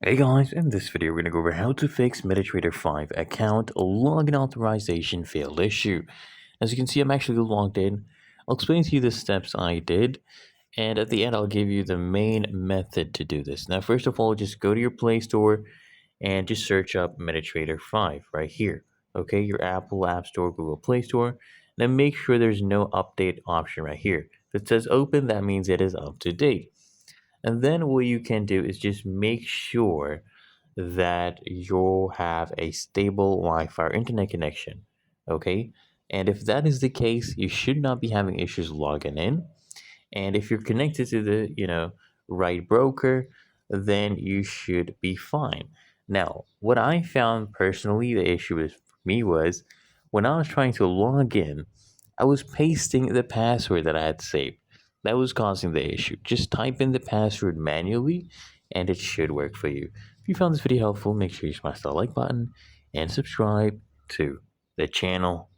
Hey guys, in this video we're going to go over how to fix MetaTrader 5 account login authorization failed issue. As you can see, I'm actually logged in. I'll explain to you the steps I did, and at the end I'll give you the main method to do this. Now first of all, just go to your Play Store and just search up MetaTrader 5 right here. Okay, your Apple App Store, Google Play Store. Then make sure there's no update option right here. If it says open, that means it is up to date. And then what you can do is just make sure that you have a stable Wi-Fi or internet connection. Okay. And if that is the case, you should not be having issues logging in. And if you're connected to the, right broker, then you should be fine. Now, what I found personally, the issue with me was when I was trying to log in, I was pasting the password that I had saved. That was causing the issue. Just type in the password manually and it should work for you. If you found this video helpful, make sure you smash the like button and subscribe to the channel.